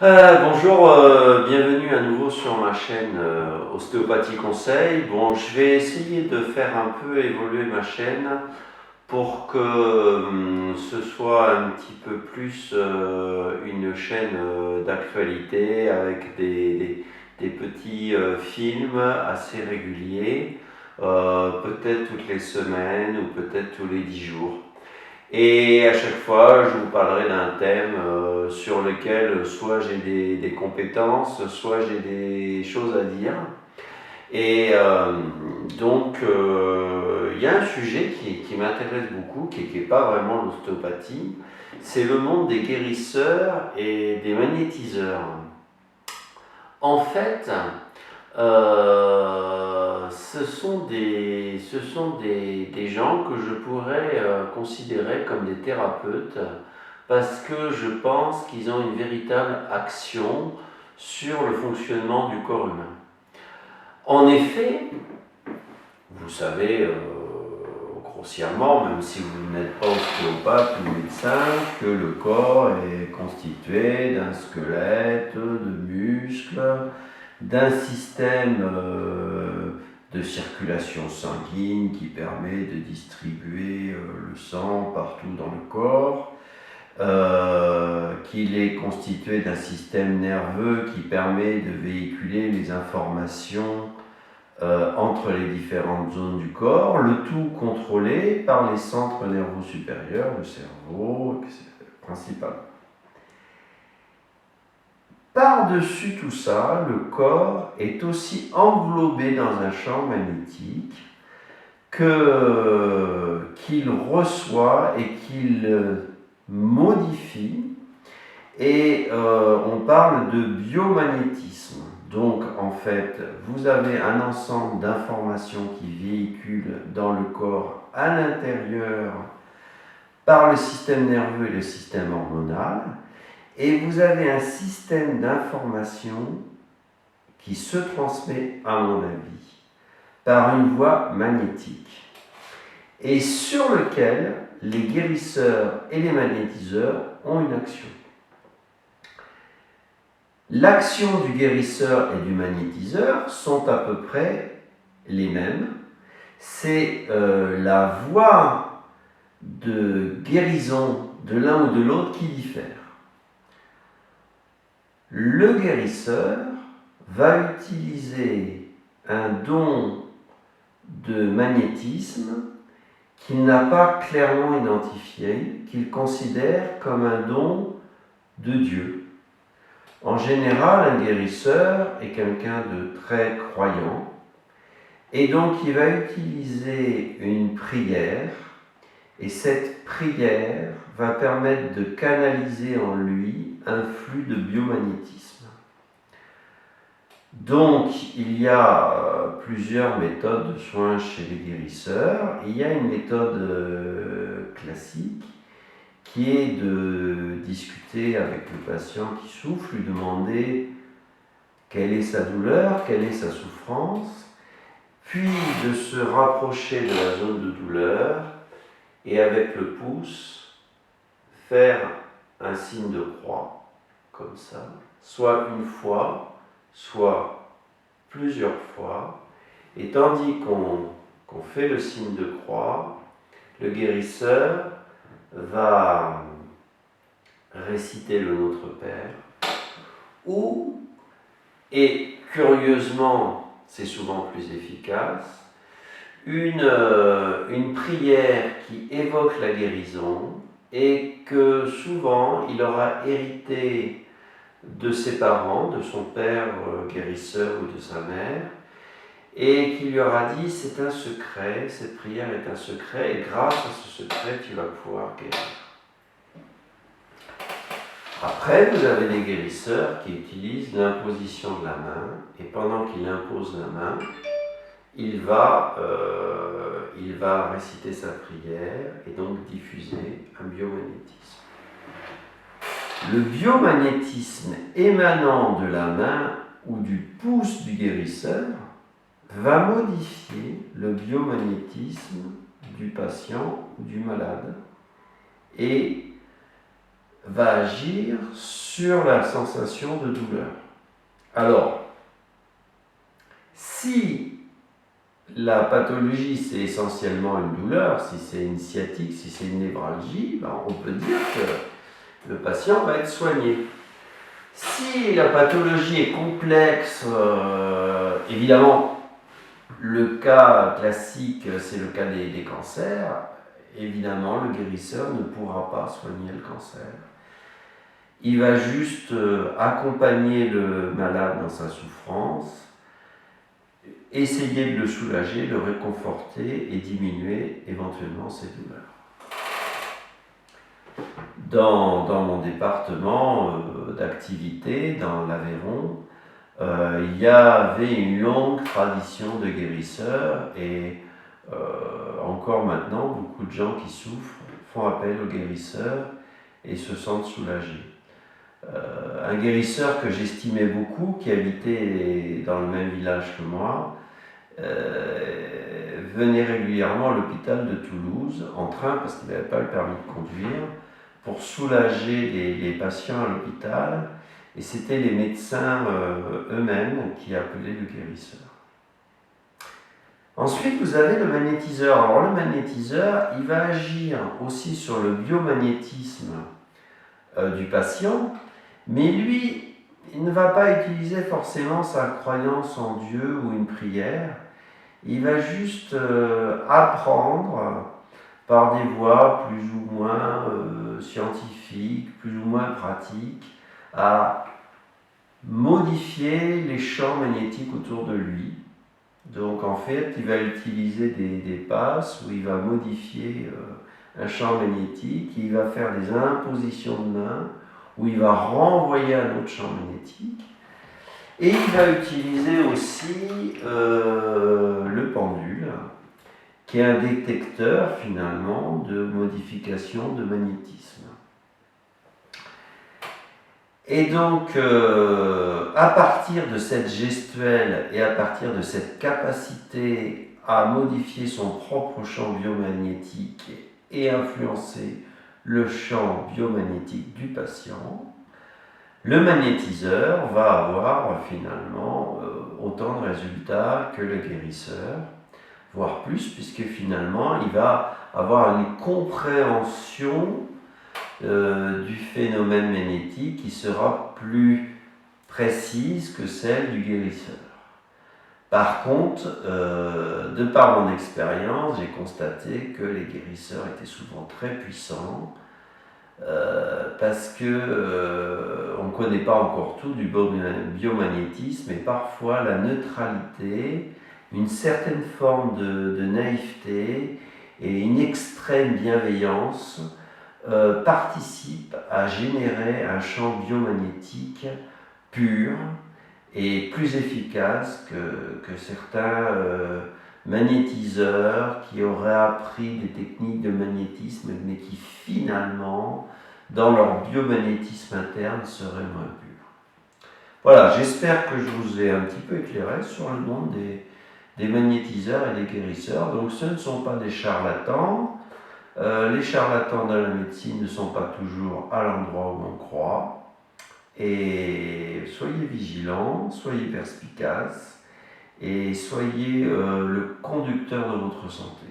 Bonjour, bienvenue à nouveau sur ma chaîne Ostéopathie Conseil. Bon, je vais essayer de faire un peu évoluer ma chaîne pour que ce soit un petit peu plus une chaîne d'actualité avec des petits films assez réguliers, peut-être toutes les semaines ou peut-être tous les 10 jours. Et à chaque fois, je vous parlerai d'un thème sur lequel soit j'ai des compétences, soit j'ai des choses à dire. Et il y a un sujet qui m'intéresse beaucoup, qui n'est pas vraiment l'ostéopathie, c'est le monde des guérisseurs et des magnétiseurs. En fait, ce sont des gens que je pourrais considérer comme des thérapeutes parce que je pense qu'ils ont une véritable action sur le fonctionnement du corps humain. En effet, vous savez grossièrement, même si vous n'êtes pas ostéopathe ou médecin, que le corps est constitué d'un squelette, de muscles, d'un système de circulation sanguine qui permet de distribuer le sang partout dans le corps, qu'il est constitué d'un système nerveux qui permet de véhiculer les informations entre les différentes zones du corps, le tout contrôlé par les centres nerveux supérieurs, le cerveau, principalement. Par-dessus tout ça, le corps est aussi englobé dans un champ magnétique qu'il reçoit et qu'il modifie. Et on parle de biomagnétisme. Donc en fait, vous avez un ensemble d'informations qui véhiculent dans le corps à l'intérieur par le système nerveux et le système hormonal. Et vous avez un système d'information qui se transmet, à mon avis, par une voie magnétique et sur lequel les guérisseurs et les magnétiseurs ont une action. L'action du guérisseur et du magnétiseur sont à peu près les mêmes. C'est la voie de guérison de l'un ou de l'autre qui diffère. Le guérisseur va utiliser un don de magnétisme qu'il n'a pas clairement identifié, qu'il considère comme un don de Dieu. En général, un guérisseur est quelqu'un de très croyant et donc il va utiliser une prière et cette prière va permettre de canaliser en lui un flux de biomagnétisme. Donc, il y a plusieurs méthodes de soins chez les guérisseurs. Il y a une méthode classique qui est de discuter avec le patient qui souffre, lui demander quelle est sa douleur, quelle est sa souffrance, puis de se rapprocher de la zone de douleur et avec le pouce faire un signe de croix, comme ça, soit une fois, soit plusieurs fois, et tandis qu'on fait le signe de croix, le guérisseur va réciter le Notre Père, ou, et curieusement, c'est souvent plus efficace, une prière qui évoque la guérison et que souvent il aura hérité de ses parents, de son père guérisseur ou de sa mère, et qui lui aura dit c'est un secret, cette prière est un secret, et grâce à ce secret tu vas pouvoir guérir. Après, vous avez des guérisseurs qui utilisent l'imposition de la main, et pendant qu'il impose la main, il va réciter sa prière et donc diffuser un biomagnétisme. Le biomagnétisme émanant de la main ou du pouce du guérisseur va modifier le biomagnétisme du patient ou du malade et va agir sur la sensation de douleur. Alors, si la pathologie c'est essentiellement une douleur, si c'est une sciatique, si c'est une névralgie, ben, on peut dire que le patient va être soigné. Si la pathologie est complexe, évidemment, le cas classique, c'est le cas des cancers. Évidemment, le guérisseur ne pourra pas soigner le cancer. Il va juste accompagner le malade dans sa souffrance, essayer de le soulager, le réconforter et diminuer éventuellement ses douleurs. Dans mon département d'activité, dans l'Aveyron, il y avait une longue tradition de guérisseurs et encore maintenant, beaucoup de gens qui souffrent font appel aux guérisseurs et se sentent soulagés. Un guérisseur que j'estimais beaucoup, qui habitait dans le même village que moi, venait régulièrement à l'hôpital de Toulouse en train parce qu'il n'avait pas le permis de conduire pour soulager les patients à l'hôpital, et c'était les médecins eux-mêmes qui appelaient le guérisseur. Ensuite, vous avez le magnétiseur. Alors le magnétiseur, il va agir aussi sur le biomagnétisme du patient, mais lui, il ne va pas utiliser forcément sa croyance en Dieu ou une prière. Il va juste apprendre par des voies plus ou moins scientifiques, plus ou moins pratiques, à modifier les champs magnétiques autour de lui. Donc en fait, il va utiliser des passes où il va modifier un champ magnétique, il va faire des impositions de main, où il va renvoyer un autre champ magnétique. Et il va utiliser aussi le pendule, qui est un détecteur finalement de modification de magnétisme. Et donc, à partir de cette gestuelle et à partir de cette capacité à modifier son propre champ biomagnétique et influencer le champ biomagnétique du patient, le magnétiseur va avoir finalement autant de résultats que le guérisseur, voire plus, puisque finalement il va avoir une compréhension du phénomène magnétique qui sera plus précise que celle du guérisseur. Par contre, de par mon expérience, j'ai constaté que les guérisseurs étaient souvent très puissants parce que on ne connaît pas encore tout du biomagnétisme, et parfois la neutralité, une certaine forme de naïveté et une extrême bienveillance participe à générer un champ biomagnétique pur et plus efficace que certains magnétiseurs qui auraient appris des techniques de magnétisme mais qui finalement, dans leur biomagnétisme interne, seraient moins purs. Voilà, j'espère que je vous ai un petit peu éclairé sur le monde des magnétiseurs et des guérisseurs. Donc ce ne sont pas des charlatans. Les charlatans de la médecine ne sont pas toujours à l'endroit où on croit. Et soyez vigilants, soyez perspicaces et soyez le conducteur de votre santé.